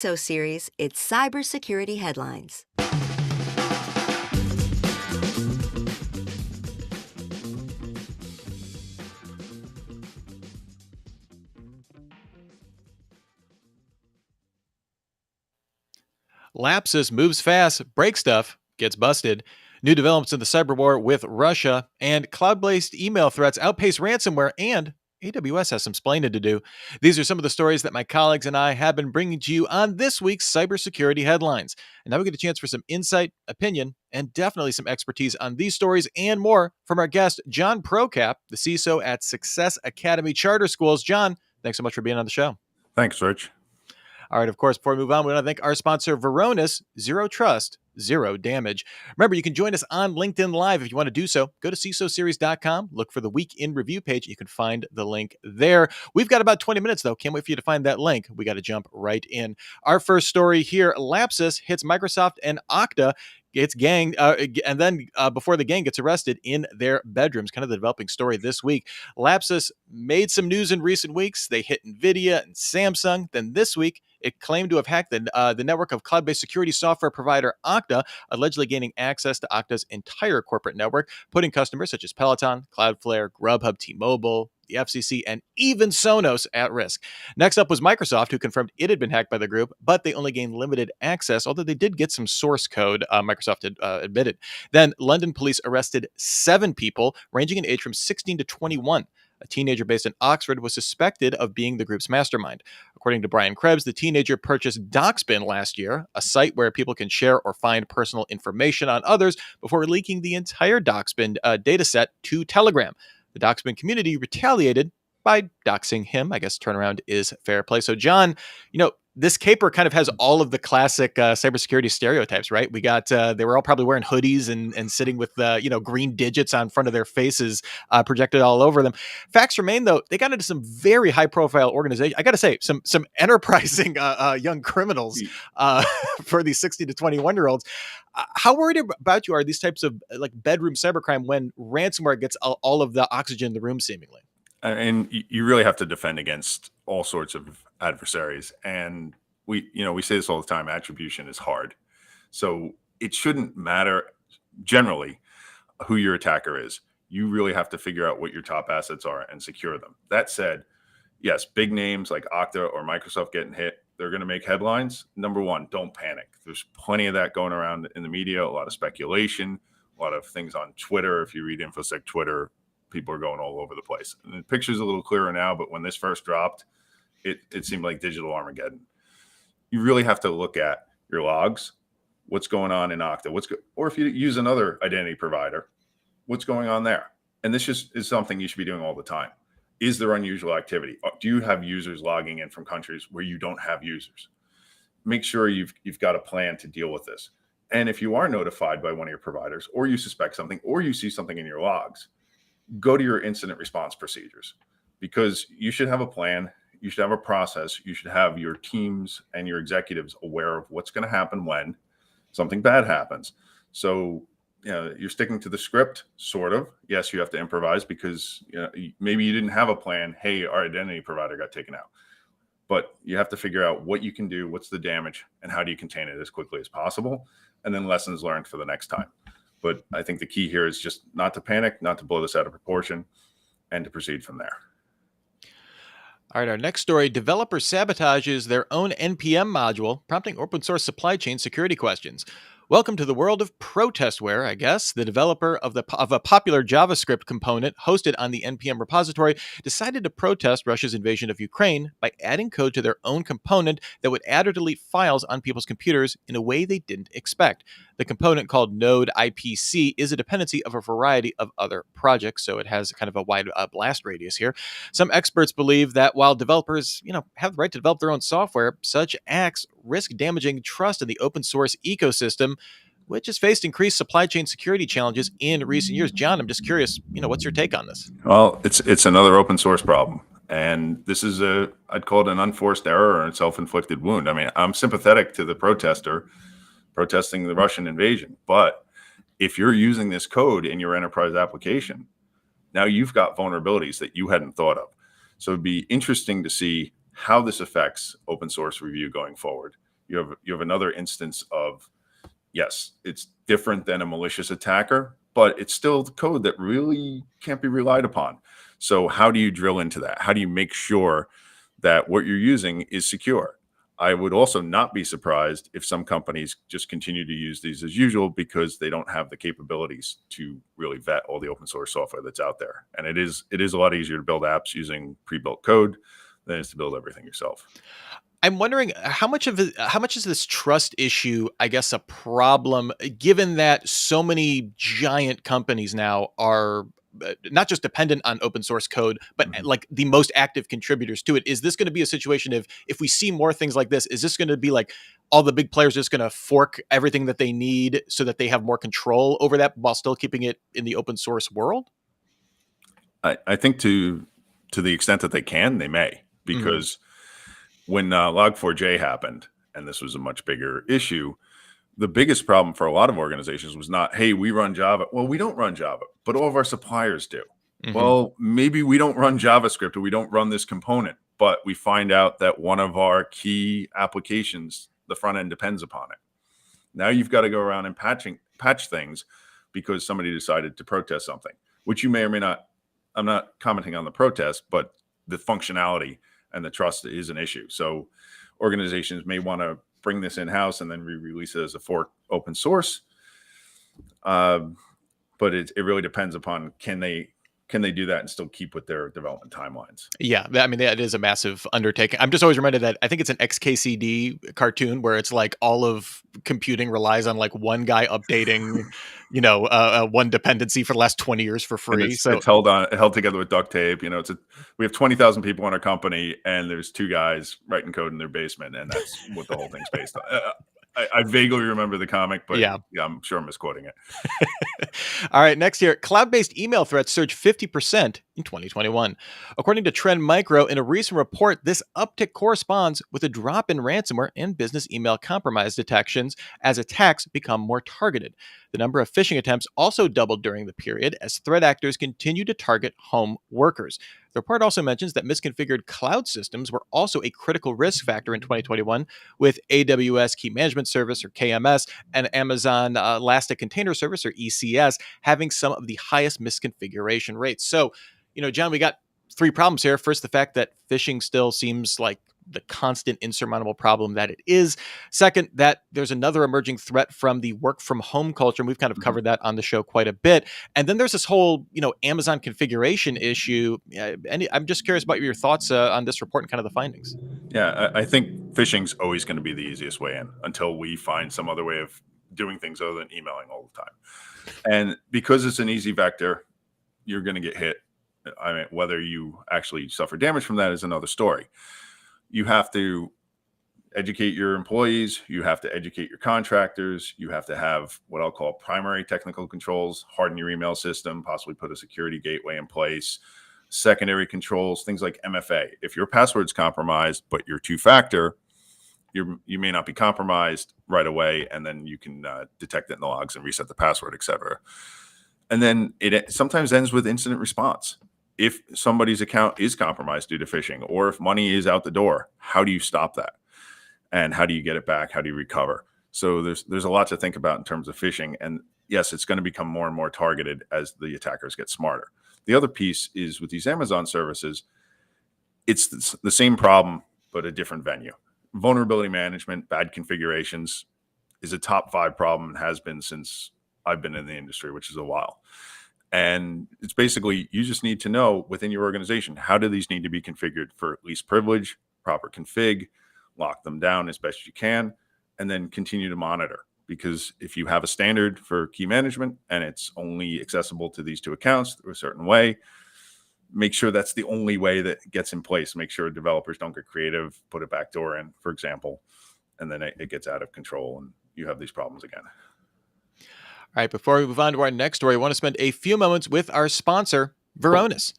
So series, it's cybersecurity headlines. Lapsus moves fast, breaks stuff, gets busted. New developments in the cyber war with Russia, and cloud-based email threats outpace ransomware, and AWS has some splaining to do. These are some of the stories that my colleagues and I have been bringing to you on this week's cybersecurity headlines. And now we get a chance for some insight, opinion, and definitely some expertise on these stories and more from our guest, John Procap, the CISO at Success Academy Charter Schools. John, thanks so much for being on the show. Thanks, Rich. All right, of course, before we move on, we want to thank our sponsor, Varonis, Zero Trust, Zero Damage. Remember, you can join us on LinkedIn Live if you want to do so. Go to CISOseries.com, look for the Week in Review page. You can find the link there. We've got about 20 minutes, though. Can't wait for you to find that link. We got to jump right in. Our first story here, Lapsus hits Microsoft and Okta. It's gang, and then before the gang gets arrested in their bedrooms, kind of the developing story this week. Lapsus made some news in recent weeks. They hit NVIDIA and Samsung. Then this week, it claimed to have hacked the network of cloud-based security software provider Okta, allegedly gaining access to Okta's entire corporate network, putting customers such as Peloton, Cloudflare, Grubhub, T-Mobile, the FCC, and even Sonos at risk. Next up was Microsoft, who confirmed it had been hacked by the group, but they only gained limited access, although they did get some source code, Microsoft had admitted. Then London police arrested 7 people, ranging in age from 16 to 21. A teenager based in Oxford was suspected of being the group's mastermind. According to Brian Krebs, the teenager purchased DocSpin last year, a site where people can share or find personal information on others before leaking the entire DocSpin data set to Telegram. The DocSpin community retaliated by doxing him. I guess turnaround is fair play. So, John, this caper kind of has all of the classic cybersecurity stereotypes, right? We got, they were all probably wearing hoodies and sitting with, green digits on front of their faces projected all over them. Facts remain, though, they got into some very high profile organizations. I got to say, some enterprising young criminals for these 16 to 21-year-olds. How worried about you are these types of bedroom cybercrime when ransomware gets all of the oxygen in the room, seemingly? And you really have to defend against all sorts of adversaries. And we say this all the time, attribution is hard. So it shouldn't matter generally who your attacker is. You really have to figure out what your top assets are and secure them. That said, yes, big names like Okta or Microsoft getting hit, they're going to make headlines. Number one, don't panic. There's plenty of that going around in the media, a lot of speculation, a lot of things on Twitter. If you read InfoSec Twitter, people are going all over the place. And the picture's a little clearer now, but when this first dropped, it seemed like digital Armageddon. You really have to look at your logs, what's going on in Okta, or if you use another identity provider, what's going on there. And this just is something you should be doing all the time. Is there unusual activity? Do you have users logging in from countries where you don't have users? Make sure you've got a plan to deal with this. And if you are notified by one of your providers, or you suspect something, or you see something in your logs, go to your incident response procedures, because you should have a plan. You should have a process. You should have your teams and your executives aware of what's going to happen when something bad happens. So, you're sticking to the script, sort of. Yes, you have to improvise because maybe you didn't have a plan. Hey, our identity provider got taken out. But you have to figure out what you can do, what's the damage, and how do you contain it as quickly as possible, and then lessons learned for the next time. But I think the key here is just not to panic, not to blow this out of proportion, and to proceed from there. All right, our next story, developer sabotages their own NPM module, prompting open source supply chain security questions. Welcome to the world of protestware, I guess. The developer of a popular JavaScript component hosted on the NPM repository decided to protest Russia's invasion of Ukraine by adding code to their own component that would add or delete files on people's computers in a way they didn't expect. The component, called Node IPC, is a dependency of a variety of other projects, so it has kind of a wide blast radius here. Some experts believe that while developers, have the right to develop their own software, such acts risk damaging trust in the open source ecosystem, which has faced increased supply chain security challenges in recent years. John, I'm just curious, what's your take on this? Well, it's another open source problem. And this is I'd call it an unforced error or a self-inflicted wound. I mean, I'm sympathetic to the protester protesting the Russian invasion. But if you're using this code in your enterprise application, now you've got vulnerabilities that you hadn't thought of. So it'd be interesting to see how this affects open source review going forward. You have another instance of, yes, it's different than a malicious attacker, but it's still code that really can't be relied upon. So how do you drill into that? How do you make sure that what you're using is secure? I would also not be surprised if some companies just continue to use these as usual because they don't have the capabilities to really vet all the open source software that's out there. And it is a lot easier to build apps using pre-built code than it is to build everything yourself. I'm wondering how much is this trust issue, I guess, a problem, given that so many giant companies now are not just dependent on open source code, but like the most active contributors to it. Is this going to be a situation of, if we see more things like this, is this going to be like all the big players just going to fork everything that they need so that they have more control over that while still keeping it in the open source world? I think to the extent that they can, they may, because when Log4j happened, and this was a much bigger issue, the biggest problem for a lot of organizations was not, hey, we run Java. Well, we don't run Java, but all of our suppliers do. Well, maybe we don't run JavaScript or we don't run this component, but we find out that one of our key applications, the front end depends upon it. Now you've got to go around and patch things because somebody decided to protest something, which you may or may not. I'm not commenting on the protest, but the functionality and the trust is an issue. So organizations may want to bring this in-house and then re-release it as a fork open source. But it really depends upon can they do that and still keep with their development timelines? Yeah, I mean, that is a massive undertaking. I'm just always reminded that I think it's an XKCD cartoon where it's like all of computing relies on like one guy updating, one dependency for the last 20 years for free. It's held together with duct tape. We have 20,000 people in our company, and there's two guys writing code in their basement, and that's what the whole thing's based on. I vaguely remember the comic, but yeah, I'm sure I'm misquoting it. All right, next here, cloud-based email threats surged 50% in 2021. According to Trend Micro, in a recent report, this uptick corresponds with a drop in ransomware and business email compromise detections as attacks become more targeted. The number of phishing attempts also doubled during the period as threat actors continue to target home workers. The report also mentions that misconfigured cloud systems were also a critical risk factor in 2021, with AWS Key Management Service, or KMS, and Amazon Elastic Container Service, or ECS, having some of the highest misconfiguration rates. So, John, we got three problems here. First, the fact that phishing still seems like the constant insurmountable problem that it is. Second, that there's another emerging threat from the work from home culture. And we've kind of covered that on the show quite a bit. And then there's this whole, Amazon configuration issue. And I'm just curious about your thoughts on this report and kind of the findings. Yeah, I think phishing's always going to be the easiest way in until we find some other way of doing things other than emailing all the time. And because it's an easy vector, you're going to get hit. I mean, whether you actually suffer damage from that is another story. You have to educate your employees. You have to educate your contractors. You have to have what I'll call primary technical controls, harden your email system, possibly put a security gateway in place, secondary controls, things like MFA. If your password's compromised, but you're two-factor, you may not be compromised right away, and then you can detect it in the logs and reset the password, etc. And then it sometimes ends with incident response. If somebody's account is compromised due to phishing, or if money is out the door, how do you stop that? And how do you get it back? How do you recover? So there's a lot to think about in terms of phishing. And yes, it's going to become more and more targeted as the attackers get smarter. The other piece is with these Amazon services, it's the same problem, but a different venue. Vulnerability management, bad configurations is a top 5 problem and has been since I've been in the industry, which is a while. And it's basically, you just need to know within your organization, how do these need to be configured for least privilege, proper config, lock them down as best you can, and then continue to monitor. Because if you have a standard for key management and it's only accessible to these 2 accounts through a certain way, make sure that's the only way that gets in place. Make sure developers don't get creative, put a backdoor in, for example, and then it gets out of control and you have these problems again. All right, before we move on to our next story, I want to spend a few moments with our sponsor, Varonis.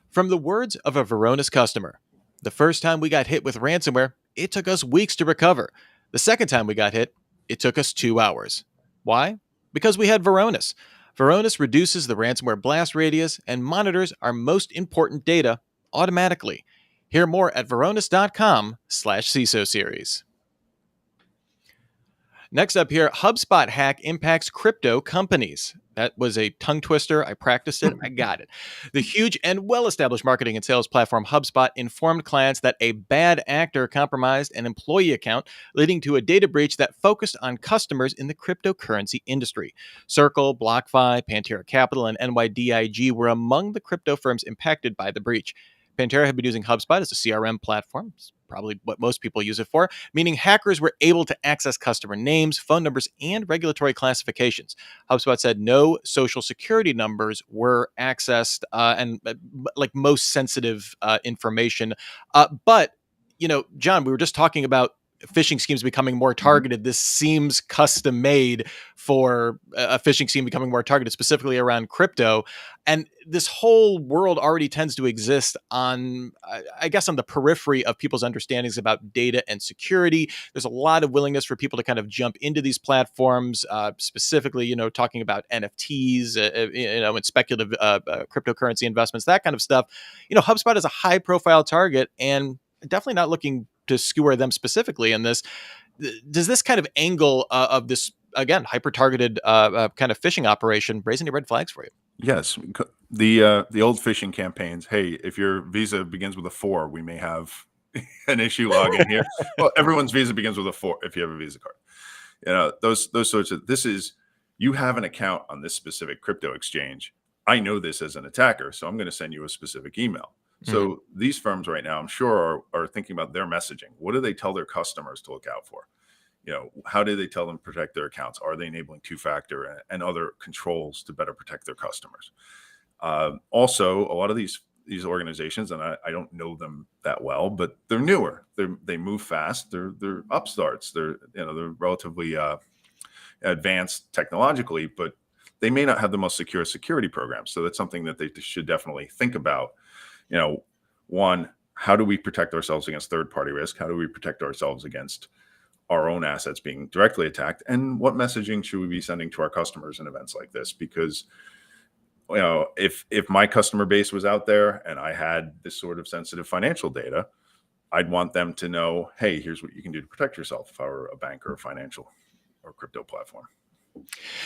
From the words of a Varonis customer, the first time we got hit with ransomware, it took us weeks to recover. The second time we got hit, it took us 2 hours. Why? Because we had Varonis. Varonis reduces the ransomware blast radius and monitors our most important data automatically. Hear more at varonis.com/CISO series. Next up here, HubSpot hack impacts crypto companies. That was a tongue twister. I practiced it. I got it. The huge and well established marketing and sales platform HubSpot informed clients that a bad actor compromised an employee account, leading to a data breach that focused on customers in the cryptocurrency industry. Circle, BlockFi, Pantera Capital, and NYDIG were among the crypto firms impacted by the breach. Pantera had been using HubSpot as a CRM platform. It's probably what most people use it for, meaning hackers were able to access customer names, phone numbers, and regulatory classifications. HubSpot said no social security numbers were accessed and like most sensitive information. But, John, we were just talking about phishing schemes becoming more targeted. This seems custom made for a phishing scheme becoming more targeted, specifically around crypto. And this whole world already tends to exist on, I guess, on the periphery of people's understandings about data and security. There's a lot of willingness for people to kind of jump into these platforms, specifically, talking about NFTs, and speculative cryptocurrency investments, that kind of stuff. HubSpot is a high profile target and definitely not looking to skewer them specifically in this. Does this kind of angle of this, again, hyper targeted kind of phishing operation raise any red flags for you? Yes, the old phishing campaigns. Hey, if your visa begins with a 4, we may have an issue logging here. Well, everyone's visa begins with a 4 if you have a Visa card. Those sorts of. This is, you have an account on this specific crypto exchange. I know this as an attacker, so I'm going to send you a specific email. So these firms right now, I'm sure, are thinking about their messaging. What do they tell their customers to look out for? How do they tell them to protect their accounts? Are they enabling two-factor and other controls to better protect their customers? Also, a lot of these organizations, and I don't know them that well, but they're newer. They move fast. They're upstarts. They're relatively advanced technologically, but they may not have the most secure security programs. So that's something that they should definitely think about. One, how do we protect ourselves against third-party risk? How do we protect ourselves against our own assets being directly attacked? And what messaging should we be sending to our customers in events like this? Because, if my customer base was out there and I had this sort of sensitive financial data, I'd want them to know, hey, here's what you can do to protect yourself if I were a bank or a financial or crypto platform.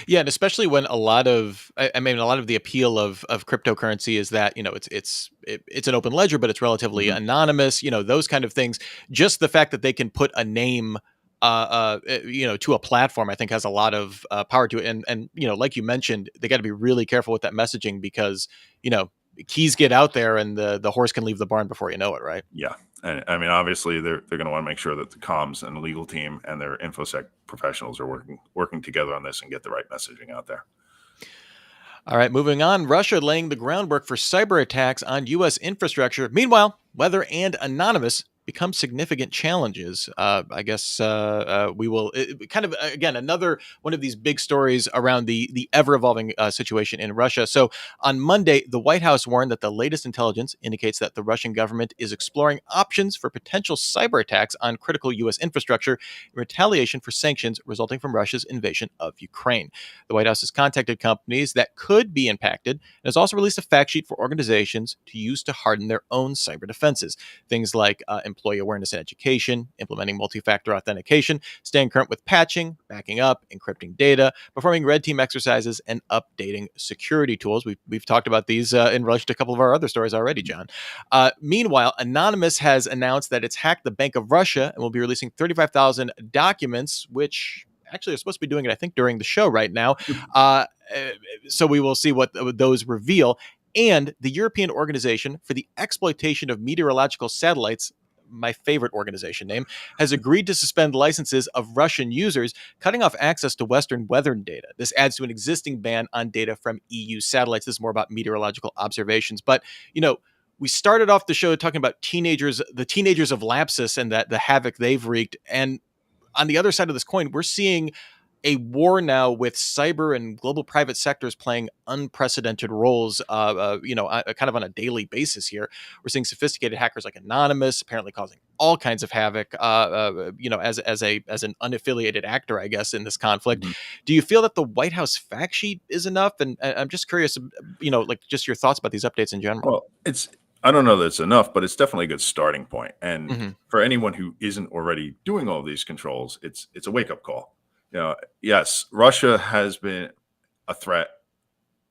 Yeah, and especially when a lot of the appeal of cryptocurrency is that it's an open ledger, but it's relatively anonymous. Those kind of things. Just the fact that they can put a name, to a platform, I think has a lot of power to it. And like you mentioned, they got to be really careful with that messaging because keys get out there and the horse can leave the barn before you know it, right? Yeah. And I mean, obviously they're going to want to make sure that the comms and the legal team and their infosec professionals are working together on this and get the right messaging out there. All right, moving on. Russia laying the groundwork for cyber attacks on U.S. infrastructure. Meanwhile, weather and anonymous become significant challenges. I guess we will kind of, again, another one of these big stories around the ever-evolving situation in Russia. So on Monday, the White House warned that the latest intelligence indicates that the Russian government is exploring options for potential cyber attacks on critical U.S. infrastructure in retaliation for sanctions resulting from Russia's invasion of Ukraine. The White House has contacted companies that could be impacted and has also released a fact sheet for organizations to use to harden their own cyber defenses. Things like employee awareness and education, implementing multi-factor authentication, staying current with patching, backing up, encrypting data, performing red team exercises, and updating security tools. We've talked about these in relation to a couple of our other stories already, John. Meanwhile, Anonymous has announced that it's hacked the Bank of Russia and will be releasing 35,000 documents, which actually are supposed to be doing it, I think, during the show right now. So we will see what those reveal. And the European Organization for the Exploitation of Meteorological Satellites, my favorite organization name, has agreed to suspend licenses of Russian users, cutting off access to Western weather data. This adds to an existing ban on data from EU satellites. This is more about meteorological observations. But, we started off the show talking about the teenagers of Lapsus and the havoc they've wreaked. And on the other side of this coin, we're seeing a war now with cyber and global private sectors playing unprecedented roles, kind of on a daily basis here. We're seeing sophisticated hackers like Anonymous apparently causing all kinds of havoc, as an unaffiliated actor, I guess, in this conflict. Do you feel that the White House fact sheet is enough? And I'm just curious, just your thoughts about these updates in general. Well, I don't know that it's enough, but it's definitely a good starting point. And for anyone who isn't already doing all these controls, it's a wake-up call. Yes, Russia has been a threat,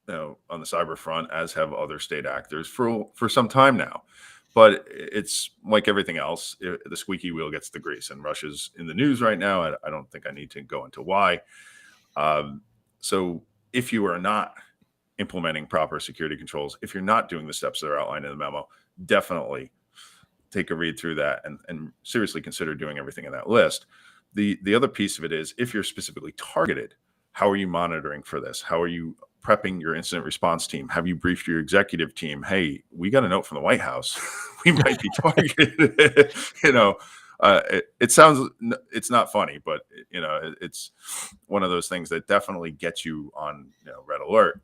on the cyber front, as have other state actors for some time now. But it's like everything else, the squeaky wheel gets the grease, and Russia's in the news right now. I don't think I need to go into why. So if you are not implementing proper security controls, if you're not doing the steps that are outlined in the memo, definitely take a read through that and seriously consider doing everything in that list. The other piece of it is, if you're specifically targeted, how are you monitoring for this? How are you prepping your incident response team? Have you briefed your executive team? Hey, we got a note from the White House. We might be targeted. It sounds, it's not funny, but it's one of those things that definitely gets you on red alert.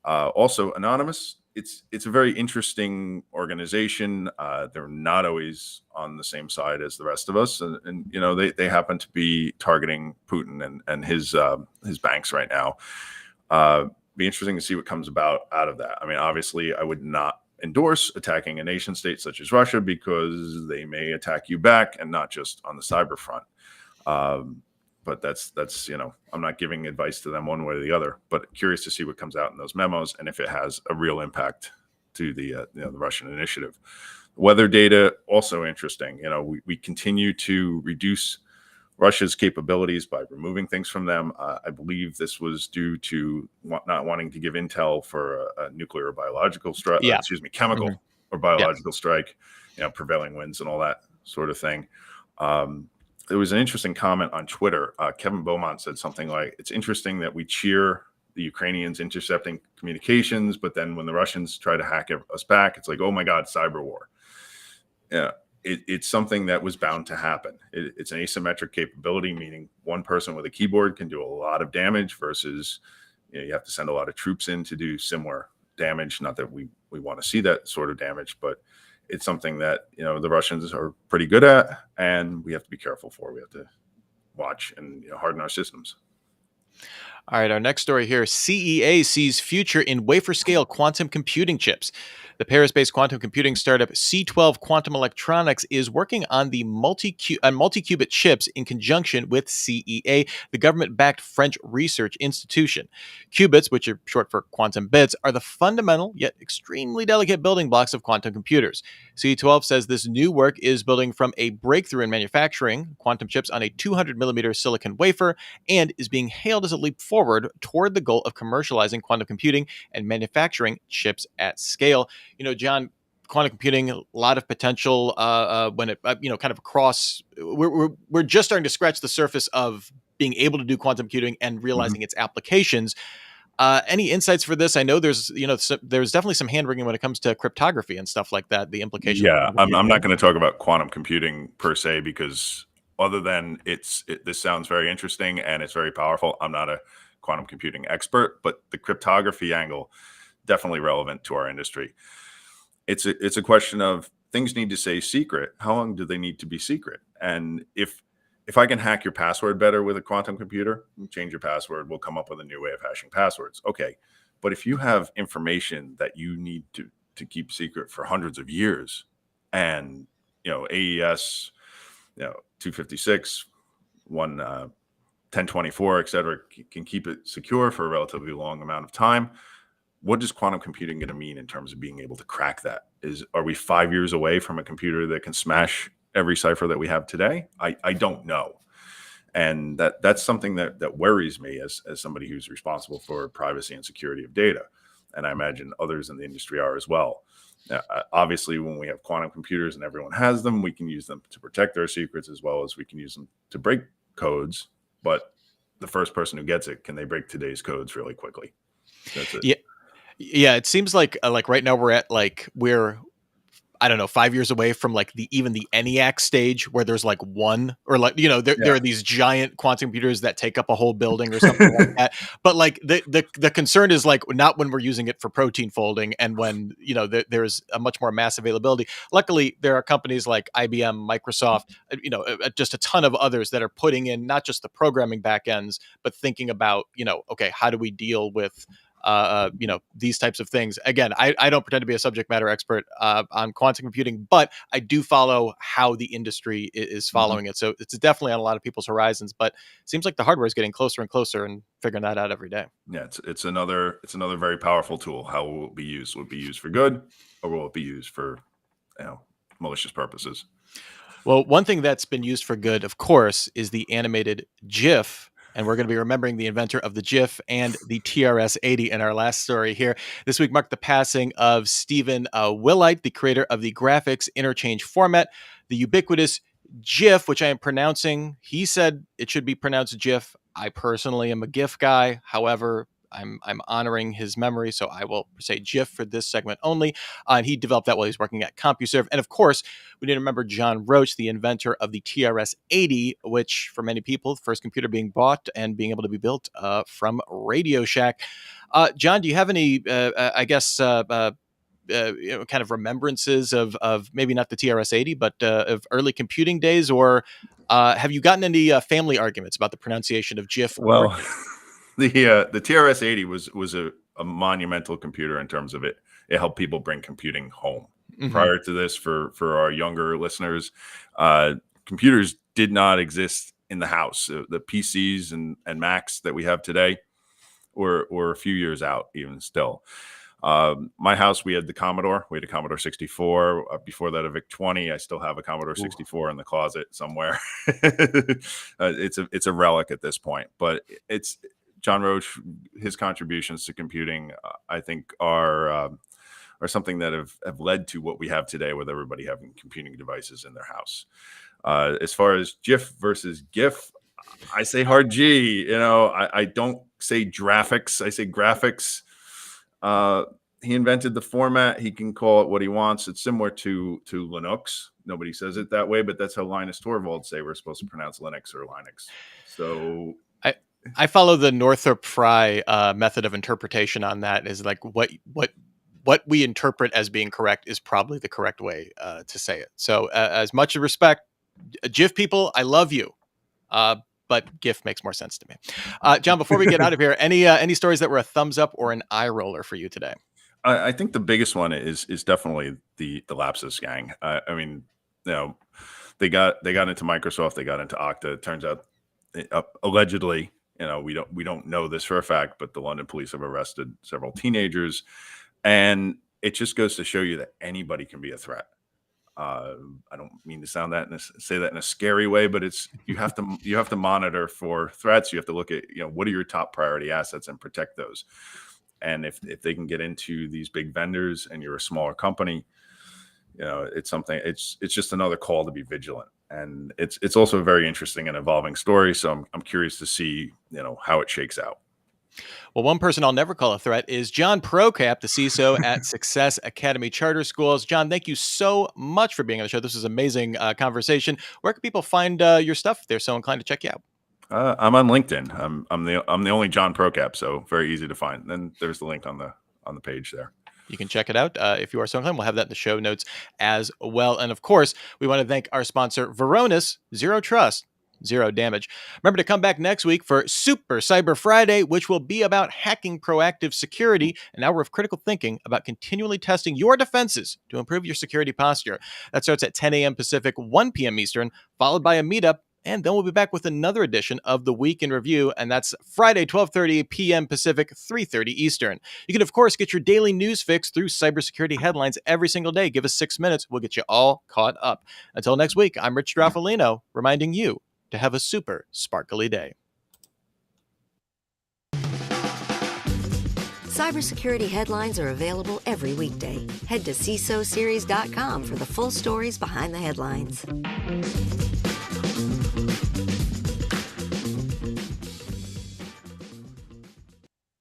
Also, Anonymous, it's a very interesting organization. They're not always on the same side as the rest of us, and they happen to be targeting Putin and his banks right now. Be interesting to see what comes out of that. I mean, obviously, I would not endorse attacking a nation state such as Russia, because they may attack you back, and not just on the cyber front. But that's I'm not giving advice to them one way or the other, but curious to see what comes out in those memos and if it has a real impact to the Russian initiative. Weather data, also interesting. We continue to reduce Russia's capabilities by removing things from them. I believe this was due to not wanting to give intel for a nuclear or biological strike, chemical or biological strike, prevailing winds and all that sort of thing. There was an interesting comment on Twitter. Kevin Beaumont said something like, "It's interesting that we cheer the Ukrainians intercepting communications, but then when the Russians try to hack us back, it's like, oh my God, cyber war." It's something that was bound to happen. It's an asymmetric capability, meaning one person with a keyboard can do a lot of damage versus you have to send a lot of troops in to do similar damage. Not that we want to see that sort of damage, but it's something that the Russians are pretty good at, and we have to be careful for. We have to watch and harden our systems. All right, our next story here. CEA sees future in wafer-scale quantum computing chips. The Paris-based quantum computing startup C12 Quantum Electronics is working on the multi-qubit chips in conjunction with CEA, the government-backed French research institution. Qubits, which are short for quantum bits, are the fundamental yet extremely delicate building blocks of quantum computers. C12 says this new work is building from a breakthrough in manufacturing quantum chips on a 200-millimeter silicon wafer, and is being hailed as a leap forward toward the goal of commercializing quantum computing and manufacturing chips at scale. John, quantum computing, a lot of potential when it, kind of across. We're just starting to scratch the surface of being able to do quantum computing and realizing its applications. Any insights for this? I know there's definitely some hand wringing when it comes to cryptography and stuff like that. The implications. Yeah, I'm not going to talk about quantum computing per se, because other than this sounds very interesting and it's very powerful. I'm not a quantum computing expert, but the cryptography angle definitely relevant to our industry. It's a question of things need to stay secret. How long do they need to be secret? And if I can hack your password better with a quantum computer, change your password, we'll come up with a new way of hashing passwords. Okay, but if you have information that you need to keep secret for hundreds of years, and AES 256, 1024, et cetera, can keep it secure for a relatively long amount of time. What is quantum computing going to mean in terms of being able to crack that? Are we 5 years away from a computer that can smash every cipher that we have today? I don't know. And that's something that worries me as somebody who's responsible for privacy and security of data. And I imagine others in the industry are as well. Obviously, when we have quantum computers and everyone has them, we can use them to protect their secrets, as well as we can use them to break codes. But the first person who gets it, can they break today's codes really quickly? That's it. Yeah. It seems like right now we're I don't know, 5 years away from even the ENIAC stage, where there's one, or there are these giant quantum computers that take up a whole building or something like that. But the concern is not when we're using it for protein folding, and when there's a much more mass availability. Luckily, there are companies like IBM, Microsoft, just a ton of others that are putting in not just the programming backends, but thinking about okay, how do we deal with these types of things. Again, I don't pretend to be a subject matter expert on quantum computing, but I do follow how the industry is following it. So it's definitely on a lot of people's horizons, but it seems like the hardware is getting closer and closer and figuring that out every day. Yeah, it's another very powerful tool. How will it be used? Will it be used for good, or will it be used for malicious purposes? Well, one thing that's been used for good, of course, is the animated GIF. And we're going to be remembering the inventor of the GIF and the TRS-80 in our last story here. This week marked the passing of Stephen Willite, the creator of the graphics interchange format, the ubiquitous GIF, which I am pronouncing. He said it should be pronounced GIF. I personally am a GIF guy. However, I'm honoring his memory, so I will say GIF for this segment only. And he developed that while he was working at CompuServe. And of course, we need to remember John Roach, the inventor of the TRS-80, which for many people, the first computer being bought and being able to be built from Radio Shack. John, do you have any, kind of remembrances of maybe not the TRS-80, but of early computing days? Or have you gotten any family arguments about the pronunciation of GIF? Well, the TRS-80 was a monumental computer in terms of it helped people bring computing home. Prior to this, for our younger listeners, computers did not exist in the house. The PCs and Macs that we have today were a few years out, even still. My house, we had the Commodore. We had a Commodore 64. Before that, a VIC-20. I still have a Commodore 64 in the closet somewhere. It's a relic at this point, but it's John Roach. His contributions to computing, I think, are something that have led to what we have today, with everybody having computing devices in their house. As far as GIF versus GIF, I say hard G. I don't say graphics. I say graphics. He invented the format. He can call it what he wants. It's similar to Linux. Nobody says it that way, but that's how Linus Torvalds say we're supposed to pronounce Linux or Linux. So I follow the Northrop Frye method of interpretation on that. Is like what we interpret as being correct is probably the correct way to say it. So as much respect, GIF people, I love you. But GIF makes more sense to me. John, before we get out of here, any stories that were a thumbs up or an eye roller for you today? I think the biggest one is definitely the Lapsus gang. I mean, they got into Microsoft, they got into Octa. It turns out, allegedly, we don't know this for a fact, but the London police have arrested several teenagers, and it just goes to show you that anybody can be a threat. I don't mean to say that in a scary way, but you have to monitor for threats. You have to look at what are your top priority assets and protect those. And if they can get into these big vendors and you're a smaller company, it's something. It's just another call to be vigilant. And it's also a very interesting and evolving story. So I'm curious to see how it shakes out. Well, one person I'll never call a threat is John Procap, the CISO at Success Academy Charter Schools. John, thank you so much for being on the show. This was an amazing conversation. Where can people find your stuff if they're so inclined to check you out? I'm on LinkedIn. I'm the only John Procap, so very easy to find. Then there's the link on the page there. You can check it out if you are so inclined. We'll have that in the show notes as well. And of course, we want to thank our sponsor, Varonis, Zero Trust, Zero Damage. Remember to come back next week for Super Cyber Friday, which will be about hacking proactive security, an hour of critical thinking about continually testing your defenses to improve your security posture. That starts at 10 a.m. Pacific, 1 p.m. Eastern, followed by a meetup. And then we'll be back with another edition of the Week in Review, and that's Friday, 12:30 p.m. Pacific, 3:30 Eastern. You can, of course, get your daily news fix through cybersecurity headlines every single day. Give us 6 minutes. We'll get you all caught up. Until next week, I'm Rich Straffolino, reminding you to have a super sparkly day. Cybersecurity headlines are available every weekday. Head to CISOseries.com for the full stories behind the headlines.